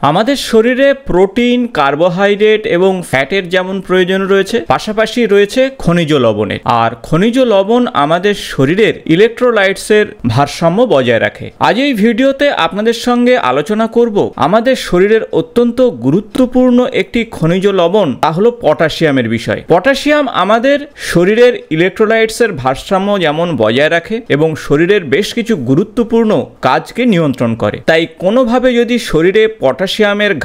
আমাদের শরীরে protein, carbohydrate এবং ফ্যাটের যেমন প্রয়োজন রয়েছে, পাশাপাশি রয়েছে খনিজ লবণের। আর খনিজ লবণ আমাদের শরীরের ইলেকট্রোলাইটসের ভারসাম্য বজায় রাখে। আজ এই ভিডিওতে আপনাদের সঙ্গে আলোচনা করব আমাদের শরীরের অত্যন্ত গুরুত্বপূর্ণ একটি খনিজ লবণ, তা হলো পটাশিয়ামের বিষয়। পটাশিয়াম আমাদের শরীরের ইলেকট্রোলাইটসের ভারসাম্য যেমন বজায় রাখে এবং শরীরের বেশ কিছু গুরুত্বপূর্ণ কাজকে নিয়ন্ত্রণ করে। তাই কোনোভাবে যদি শরীরে পটাশিয়ামের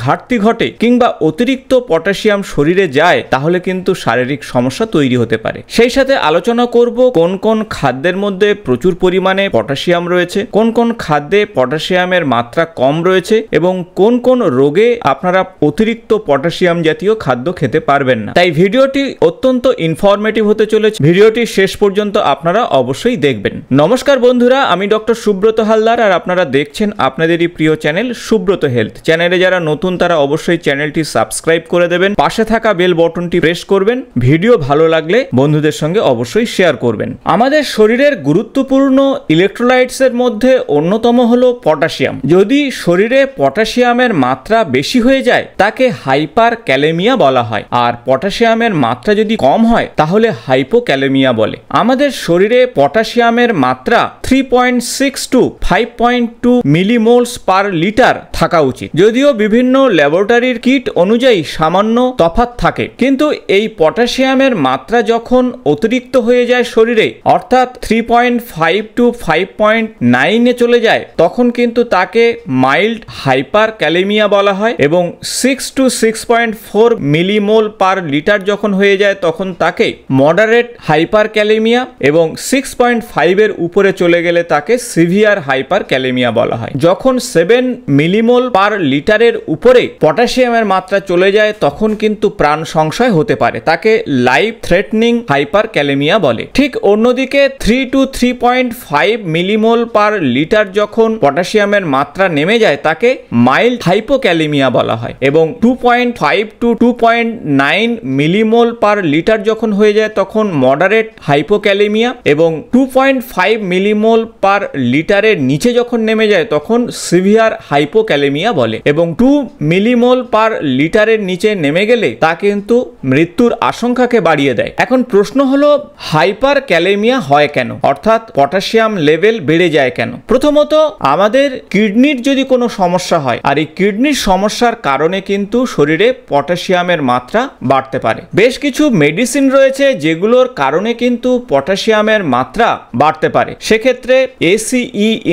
ঘাটতি ঘটে কিংবা অতিরিক্ত পটাশিয়াম শরীরে যায়, তাহলে কিন্তু শারীরিক সমস্যা তৈরি হতে পারে। সেই সাথে আলোচনা করব কোন কোন খাদ্যের মধ্যে প্রচুর পরিমাণে পটাশিয়াম রয়েছে, কোন কোন খাদ্যে পটাশিয়ামের মাত্রা কম রয়েছে এবং কোন কোন রোগে আপনারা অতিরিক্ত পটাশিয়াম জাতীয় খাদ্য খেতে পারবেন না। তাই ভিডিওটি অত্যন্ত ইনফরমেটিভ হতে চলেছে। ভিডিওটি শেষ পর্যন্ত আপনারা অবশ্যই দেখবেন। নমস্কার বন্ধুরা, আমি ডক্টর সুব্রত হালদার আর আপনারা দেখছেন আপনাদেরই প্রিয় চ্যানেল সুব্রত হেলথ। চ্যানেলে যারা নতুন তারা অবশ্যই চ্যানেলটি সাবস্ক্রাইব করে দেবেন, পাশে থাকা বেল বটনটি প্রেস করবেন। ভিডিও ভালো লাগলে বন্ধুদের সঙ্গে অবশ্যই শেয়ার করবেন। আমাদের শরীরের গুরুত্বপূর্ণ ইলেকট্রোলাইটসের মধ্যে অন্যতম হলো পটাশিয়াম। যদি শরীরে পটাশিয়ামের মাত্রা বেশি হয়ে যায় তাকে হাইপার ক্যালেমিয়া বলা হয়, আর পটাশিয়ামের মাত্রা যদি কম হয় তাহলে হাইপোক্যালেমিয়া বলে। আমাদের শরীরে পটাশিয়ামের মাত্রা 3.6 to 5.2 মিলিমোলস পার লিটার থাকা উচিত। যদিও বিভিন্ন ল্যাবরেটরির কিট অনুযায়ী সামান্য তফাৎ থাকে, কিন্তু এই পটাশিয়ামের মাত্রা যখন অতিরিক্ত হয়ে যায় শরীরে, অর্থাৎ 3.5 to 5.9 চলে যায়, তখন কিন্তু তাকে মাইল্ড হাইপার ক্যালেমিয়া বলা হয় এবং 6 to 6.4 মিলিমোল পার লিটার যখন হয়ে যায় তখন তাকে মডারেট হাইপার ক্যালেমিয়া এবং 6.5 এর উপরে চলে গেলে তাকে সিভিয়ার হাইপার ক্যালেমিয়া বলা হয়। যখন 7 মিলিমোল পার লিটারের উপরে পটাশিয়ামের মাত্রা চলে যায় তখন কিন্তু প্রাণ সংশয় হতে পারে, তাকে লাইফ থ্রেটনিং হাইপার ক্যালেমিয়া বলে। ঠিক অন্যদিকে 3 to 3.5 মিলিমোল পার লিটার যখন পটাশিয়ামের মাত্রা নেমে যায় তাকে মাইল্ড হাইপোক্যালেমিয়া বলা হয় এবং 2.5 to 2.9 মিলিমোল পার লিটার যখন হয়ে যায় তখন মডারেট হাইপোক্যালেমিয়া এবং 2.5 মিলিমোল পার লিটারের নিচে যখন নেমে যায় তখন সিভিয়ার হাইপোক্যালেমিয়া বলে এবং 2 মিলিমোল পার লিটারের নিচে নেমে গেলে তা কিন্তু মৃত্যুর আশঙ্কাকে বাড়িয়ে দেয়। এখন প্রশ্ন হলো হাইপার ক্যালেমিয়া হয় কেন, অর্থাৎ পটাশিয়াম লেভেল বেড়ে যায় কেন? প্রথমত আমাদের কিডনির যদি কোনো সমস্যা হয়, আর এই কিডনির সমস্যার কারণে কিন্তু শরীরে পটাশিয়ামের মাত্রা বাড়তে পারে। বেশ কিছু মেডিসিন রয়েছে যেগুলোর কারণে কিন্তু পটাশিয়ামের মাত্রা বাড়তে পারে। সেক্ষেত্রে ACE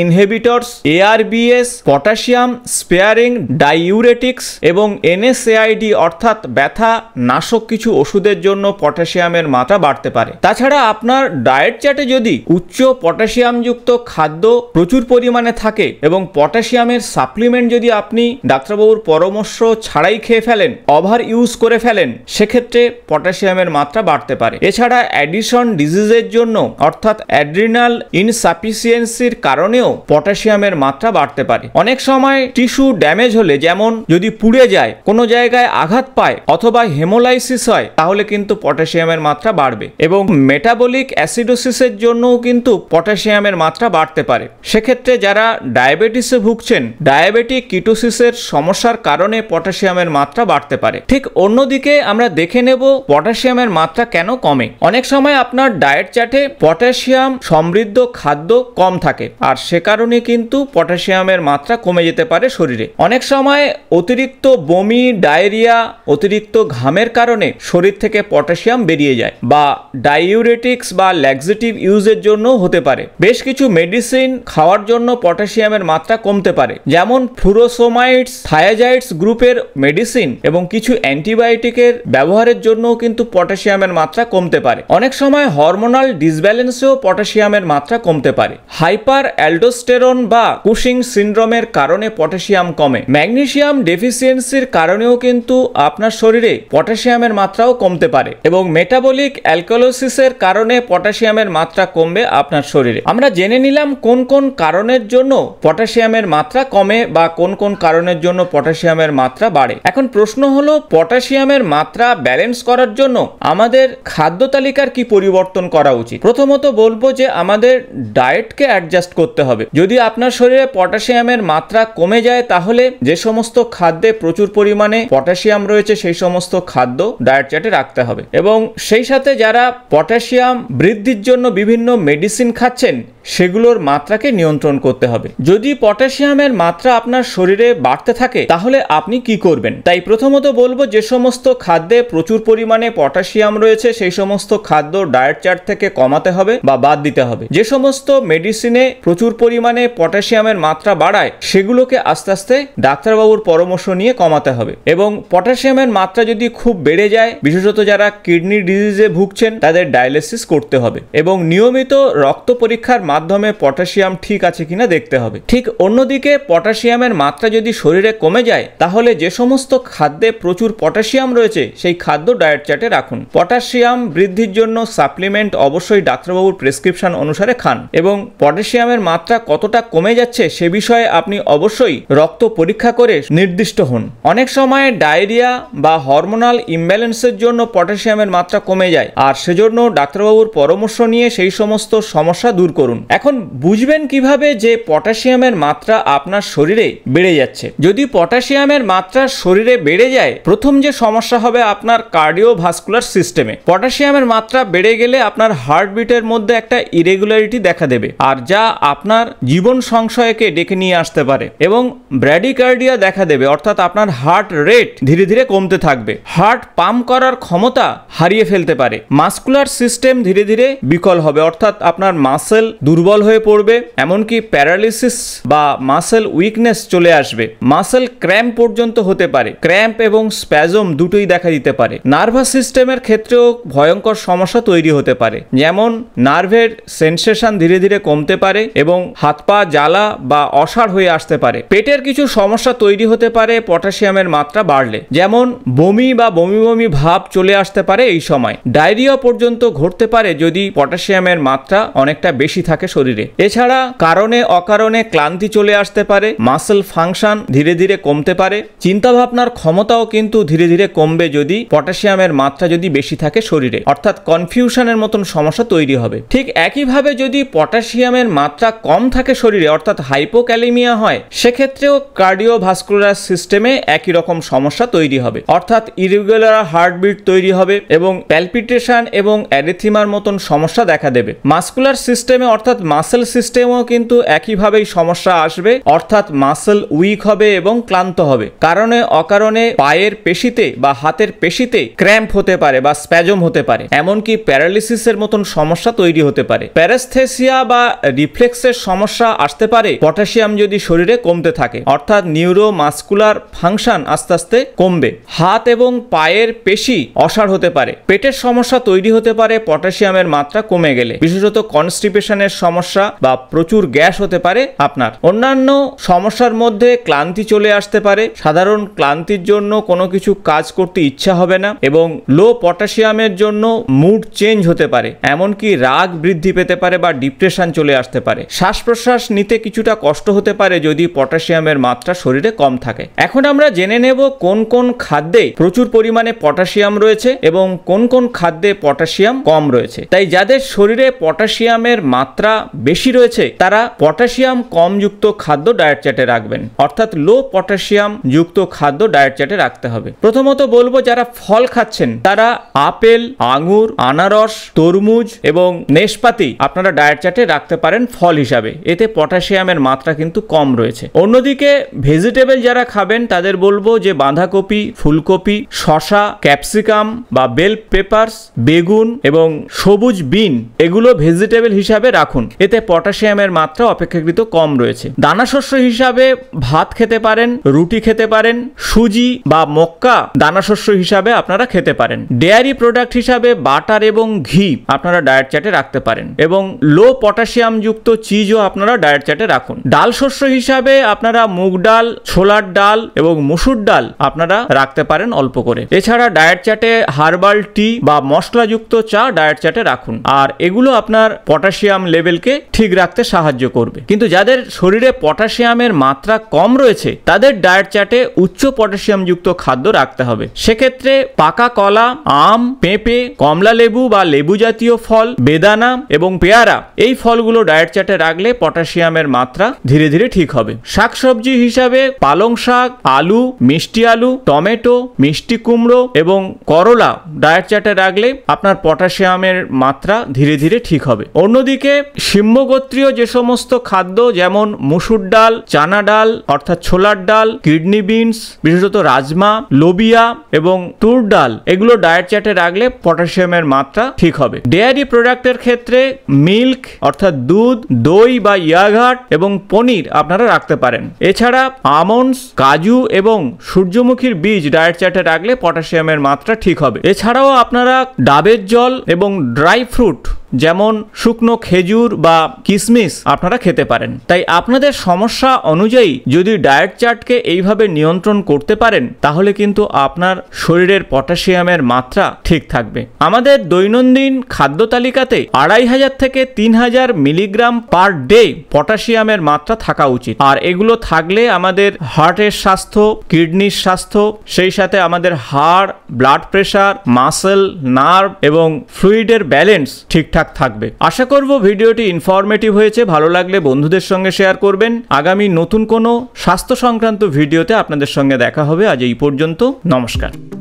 inhibitors, ARBS, potassium sparing diuretics এবং NSAID অর্থাৎ ব্যথা নাশক কিছু ওষুধের জন্য পটাশিয়ামের মাত্রা বাড়তে পারে। তাছাড়া আপনার ডায়েট চার্টে যদি উচ্চ পটাশিয়ামযুক্ত খাদ্য প্রচুর পরিমাণে থাকে এবং পটাশিয়ামের সাপ্লিমেন্ট যদি আপনি ডাক্তারবাবুর পরামর্শ ছাড়াই খেয়ে ফেলেন, ওভার ইউজ করে ফেলেন, সেক্ষেত্রে পটাশিয়ামের মাত্রা বাড়তে পারে। এছাড়া অ্যাডিশন ডিজিজের জন্য অর্থাৎ অ্যাড্রিনাল ইনসাফিসিয়েন্সির কারণেও পটাশিয়ামের মাত্রা বাড়তে পারে। অনেক সময় টিস্যু ড্যামেজ হলে, যেমন যদি পুড়ে যায়, কোনো জায়গায় আঘাত পায় অথবা হেমোলাইসিস হয়, তাহলে কিন্তু পটাশিয়ামের মাত্রা বাড়বে এবং মেটাবলিক অ্যাসিডোসিসের জন্যও কিন্তু পটাশিয়ামের মাত্রা বাড়তে পারে। সেক্ষেত্রে যারা ডায়াবেটিসে ভুগছেন, ডায়াবেটিক কিটোসিসের সমস্যার কারণে পটাশিয়ামের মাত্রা বাড়তে পারে। ঠিক অন্যদিকে আমরা দেখে নেব পটাশিয়ামের মাত্রা কেন কমে। অনেক সময় আপনার ডায়েট চার্টে পটাশিয়াম সমৃদ্ধ খাদ্য কম থাকে, আর সে কারণে কিন্তু পটাশিয়ামের মাত্রা কমে যেতে পারে শরীরে। অনেক সময় অতিরিক্ত বমি, ডায়রিয়া, অতিরিক্ত ঘামের কারণে শরীর থেকে পটাশিয়াম বেরিয়ে যায়, বা ডাইউরেটিক্স বা ল্যাক্সেটিভ ইউজের জন্য হতে পারে। বেশ কিছু মেডিসিন খাওয়ার জন্য পটাশিয়ামের মাত্রা কমতে পারে, যেমন ফুরোসোমাইডস, থায়াজাইডস গ্রুপের মেডিসিন এবং কিছু অ্যান্টিবায়োটিকের ব্যবহারের জন্যও কিন্তু পটাশিয়ামের মাত্রা কমতে পারে। অনেক সময় হরমোনাল ডিসব্যালেন্সেও পটাশিয়ামের মাত্রা কমতে পারে। হাইপার অ্যালডোস্টেরন বা কুশিং সিনড্রোমের কারণে পটাশিয়াম কমে। ম্যাগনেসিয়াম ডেফিসিয়েন্সির কারণেও কিন্তু আপনার শরীরে পটাশিয়ামের মাত্রাও কমতে পারে এবং মেটাবলিক অ্যালকালোসিসের কারণে পটাশিয়ামের মাত্রা কমবে আপনার শরীরে। আমরা জেনে নিলাম কোন কোন কারণের জন্য পটাশিয়ামের মাত্রা কমে বা কোন কোন কারণের জন্য পটাশিয়ামের মাত্রা বাড়ে। এখন প্রশ্ন হলো পটাশিয়ামের মাত্রা ব্যালেন্স করার জন্য আমাদের খাদ্য তালিকার কি পরিবর্তন করা উচিত। প্রথমত বলবো যে আমাদের ডায়েটকে অ্যাডজাস্ট করতে হবে। যদি আপনার শরীরে পটাশিয়ামের মাত্রা কমে যায় তাহলে যে সমস্ত খাদ্যে প্রচুর পরিমাণে পটাশিয়াম রয়েছে সেই সমস্ত খাদ্য ডায়েট চার্টে রাখতে হবে। এবং সেই সাথে যারা পটাশিয়াম বৃদ্ধির জন্য বিভিন্ন মেডিসিন খাচ্ছেন সেগুলোর মাত্রাকে নিয়ন্ত্রণ করতে হবে। যদি পটাশিয়ামের মাত্রা আপনার শরীরে বাড়তে থাকে তাহলে আপনি কি করবেন? তাই প্রথমত বলবো, যে সমস্ত খাদ্যে প্রচুর পরিমাণে পটাশিয়াম রয়েছে সেই সমস্ত খাদ্য ডায়েট চার্ট থেকে কমাতে হবে বা বাদ দিতে হবে। যে সমস্ত মেডিসিনে প্রচুর পরিমাণে পটাশিয়ামের মাত্রা বাড়ায় সেগুলোকে আস্তে আস্তে ডাক্তারবাবুর পরামর্শ নিয়ে কমাতে হবে। এবং পটাশিয়ামের মাত্রা যদি খুব বেড়ে যায়, বিশেষত যারা কিডনি ডিজিজে ভুগছেন তাদের ডায়ালিসিস করতে হবে এবং নিয়মিত রক্ত পরীক্ষার মাধ্যমে পটাশিয়াম ঠিক আছে কিনা দেখতে হবে। ঠিক অন্যদিকে পটাশিয়ামের মাত্রা যদি শরীরে কমে যায় তাহলে যে সমস্ত খাদ্যে প্রচুর পটাশিয়াম রয়েছে সেই খাদ্য ডায়েট চার্টে রাখুন। পটাশিয়াম বৃদ্ধির জন্য সাপ্লিমেন্ট অবশ্যই ডাক্তারবাবুর প্রেসক্রিপশন অনুসারে খান এবং পটাশিয়ামের মাত্রা কতটা কমে যাচ্ছে সে বিষয়ে আপনি অবশ্যই রক্ত পরীক্ষা করে নির্দিষ্ট হন। অনেক সময় ডায়রিয়া বা হরমোনাল ইমব্যালেন্সের জন্য পটাশিয়ামের মাত্রা কমে যায় আর সেজন্য ডাক্তারবাবুর পরামর্শ নিয়ে সেই সমস্ত সমস্যা দূর করুন। এখন বুঝবেন কিভাবে যে পটাশিয়ামের মাত্রা আপনার শরীরে বেড়ে যাচ্ছে? যদি পটাশিয়ামের মাত্রা শরীরে বেড়ে যায়, প্রথম যে সমস্যা হবে আপনার কার্ডিওভাস্কুলার সিস্টেমে। পটাশিয়ামের মাত্রা বেড়ে গেলে আপনার হার্টবিটের মধ্যে একটা ইরেগুলারিটি দেখা দেবে আর যা আপনার জীবন সংশয়কে ডেকে নিয়ে আসতে পারে এবং ব্র্যাডিকার্ডিয়া দেখা দেবে, অর্থাৎ আপনার হার্ট রেট ধীরে ধীরে কমতে থাকবে, হার্ট পাম্প করার ক্ষমতা হারিয়ে ফেলতে পারে, মাসকুলার সিস্টেম ধীরে ধীরে বিকল হবে, অর্থাৎ আপনার মাসেল দুর্বল হয়ে পড়বে, এমনকি প্যারালিসিস বা মাসেল উইকনেস চলে আসবে, মাসেল ক্র্যাম্প পর্যন্ত হতে পারে, ক্র্যাম্প এবং স্প্যাজম দুটোই দেখা দিতে পারে। নার্ভাস সিস্টেমের ক্ষেত্রেও ভয়ঙ্কর সমস্যা তৈরি হতে পারে, যেমন নার্ভের সেন্সেশন ধীরে ধীরে কমতে পারে এবং হাত পা জ্বালা বা অসাড় হয়ে আসতে পারে। পেটের কিছু সমস্যা তৈরি হতে পারে পটাশিয়ামের মাত্রা বাড়লে, যেমন বমি বা বমি বমি ভাব চলে আসতে পারে এই সময়। ডায়রিয়া পর্যন্ত ঘটতে পারে যদি পটাশিয়ামের মাত্রা অনেকটা বেশি থাকে শরীরে। এছাড়া কারণে অকারণে ক্লান্তি চলে আসতে পারে, মাসেল ফাংশন ধীরে ধীরে কমতে পারে, চিন্তা ভাবনার ক্ষমতাও কিন্তু ধীরে ধীরে কমবে যদি পটাশিয়ামের মাত্রা যদি বেশি থাকে শরীরে, অর্থাৎ কনফিউশনের মতন সমস্যা তৈরি হবে। ঠিক একইভাবে যদি পটাশিয়ামের মাত্রা কম থাকে শরীরে, অর্থাৎ হাইপোক্যালেমিয়া হয়, সেক্ষেত্রেও কার্ডিওভাস্কুলার সিস্টেমে একই রকম সমস্যা তৈরি হবে, অর্থাৎ ইরেগুলার হার্টবিট তৈরি হবে এবং প্যালপিটেশন এবং অ্যারিথিমার মতন সমস্যা দেখা দেবে। মাসকুলার সিস্টেমে অর্থাৎ মাসেল সিস্টেমেও কিন্তু একইভাবেই সমস্যা আসবে, অর্থাৎ মাসেল উইক হবে এবং ক্লান্ত হবে। কারণে অকারণে পায়ের পেশিতে বা হাতের পেশিতে ক্র্যাম্প হতে পারে বা স্প্যাজম হতে পারে, এমনকি প্যারালিসিসের মতন সমস্যা তৈরি হতে পারে। প্যারাস্থেসিয়া বা রিফ্লেক্সের সমস্যা আসতে পারে পটাশিয়াম যদি শরীরে কমতে থাকে, অর্থাৎ নিউরোমাসকুলার ফাংশন আস্তে আস্তে কমবে। হাত এবং পায়ের পেশি অসাড় হতে পারে। পেটের সমস্যা তৈরি হতে পারে পটাশিয়ামের মাত্রা কমে গেলে, বিশেষত কনস্টিপেশনের সমস্যা বা প্রচুর গ্যাস হতে পারে আপনার। অন্যান্য সমস্যার মধ্যে ক্লান্তি চলে আসতে পারে, সাধারণ ক্লান্তির জন্য কোনো কিছু কাজ করতে ইচ্ছা হবে না এবং লো পটাশিয়ামের জন্য মুড চেঞ্জ হতে পারে, এমনকি রাগ বৃদ্ধি পেতে পারে বা ডিপ্রেশন চলে আসতে পারে। শ্বাস প্রশ্বাস নিতে কিছুটা কষ্ট হতে পারে যদি পটাশিয়ামের মাত্রা শরীরে কম থাকে। এখন আমরা জেনে নেব কোন কোন খাদ্যে প্রচুর পরিমাণে পটাশিয়াম রয়েছে এবং কোন কোন খাদ্যে পটাশিয়াম কম রয়েছে। তাই যাদের শরীরে পটাশিয়ামের মাত্রা বেশি রয়েছে তারা পটাশিয়াম কম যুক্ত খাদ্য ডায়েট চার্টে রাখবেন, অর্থাৎ লো পটাশিয়াম যুক্ত খাদ্য ডায়েট চার্টে রাখতে হবে। প্রথমত বলবো, যারা ফল খাচ্ছেন তারা আপেল, আঙুর, আনারস, তরমুজ এবং নেশপাতি আপনারা ডায়েট চার্টে রাখতে পারেন ফল হিসাবে, এতে পটাশিয়ামের মাত্রা কিন্তু কম রয়েছে। অন্যদিকে ভেজিটেবল যারা খাবেন তাদের বলবো যে বাঁধাকপি, ফুলকপি, শসা, ক্যাপসিকাম বা বেল পেপারস, বেগুন এবং সবুজ বিন এগুলো ভেজিটেবল হিসাবে রাখুন, এতে পটাশিয়ামের মাত্রা অপেক্ষাকৃত কম রয়েছে। দানাশস্য হিসাবে ভাত খেতে পারেন, রুটি খেতে পারেন, সুজি বা মক্কা দানাশস্য হিসাবে আপনারা খেতে পারেন। ডেয়ারি প্রোডাক্ট হিসাবে বাটার এবং ঘি আপনারা ডায়েট চার্টে রাখতে পারেন এবং লো পটাশিয়াম যুক্ত চিজও আপনারা ডায়েট চার্টে রাখুন। ডাল শস্য হিসাবে আপনারা মুগ ডাল, ছোলার ডাল এবং মসুর ডাল আপনারা রাখতে পারেন অল্প করে। এছাড়া ডায়েট চার্টে হার্বাল টি বা মশলাযুক্ত চা ডায়েট চার্টে রাখুন, আর এগুলো আপনার পটাশিয়াম লেভেল লেভেলকে ঠিক রাখতে সাহায্য করবে। কিন্তু যাদের শরীরে পটাশিয়ামের মাত্রা কম রয়েছে তাদের ডায়েট চার্টে উচ্চ পটাশিয়ামযুক্ত খাদ্য রাখতে হবে। সেক্ষেত্রে পাকা কলা, আম, পেঁপে, কমলা লেবু বা লেবু জাতীয় ফল, বেদানা এবং পেয়ারা এই ফলগুলো ডায়েট চার্টে রাখলে পটাশিয়ামের মাত্রা ধীরে ধীরে ঠিক হবে। শাকসবজি হিসাবে পালং শাক, আলু, মিষ্টি আলু, টমেটো, মিষ্টি কুমড়ো এবং করলা ডায়েট চার্টে রাখলে আপনার পটাশিয়ামের মাত্রা ধীরে ধীরে ঠিক হবে। অন্যদিকে সিম্মগোত্রীয় যে সমস্ত খাদ্য যেমন মুসুর ডাল, চানা ডাল অর্থাৎ ছোলার ডাল, কিডনি বিনস বিশেষত রাজমা, লোবিয়া এবং তুর ডাল এগুলো ডায়েট চার্টে রাখলে পটাশিয়ামের মাত্রা ঠিক হবে। ডেয়ারি প্রোডাক্টের ক্ষেত্রে মিল্ক অর্থাৎ দুধ, দই বা ইয়াগার্ট এবং পনির আপনারা রাখতে পারেন। এছাড়া আমন্ডস, কাজু এবং সূর্যমুখীর বীজ ডায়েট চার্টে রাখলে পটাশিয়ামের মাত্রা ঠিক হবে। এছাড়াও আপনারা ডাবের জল এবং ড্রাই ফ্রুট যেমন শুকনো খেজুর বা কিশমিশ আপনারা খেতে পারেন। তাই আপনাদের সমস্যা অনুযায়ী যদি ডায়েট চার্টকে এইভাবে নিয়ন্ত্রণ করতে পারেন তাহলে কিন্তু আপনার শরীরের পটাশিয়ামের মাত্রা ঠিক থাকবে। আমাদের দৈনন্দিন খাদ্য তালিকাতে 2500 থেকে 3000 মিলিগ্রাম পার ডে পটাশিয়ামের মাত্রা থাকা উচিত। আর এগুলো থাকলে আমাদের হার্টের স্বাস্থ্য, কিডনির স্বাস্থ্য, সেই সাথে আমাদের হাড়, ব্লাড প্রেশার, মাসেল, নার্ভ এবং ফ্লুইডের ব্যালেন্স ঠিকঠাক থাকবে। আশা করব ভিডিওটি ইনফরমেটিভ হয়েছে। ভালো লাগলে বন্ধুদের সঙ্গে শেয়ার করবেন। আগামী নতুন কোনো স্বাস্থ্য সংক্রান্ত ভিডিওতে আপনাদের সঙ্গে দেখা হবে। আজ এই পর্যন্ত, নমস্কার।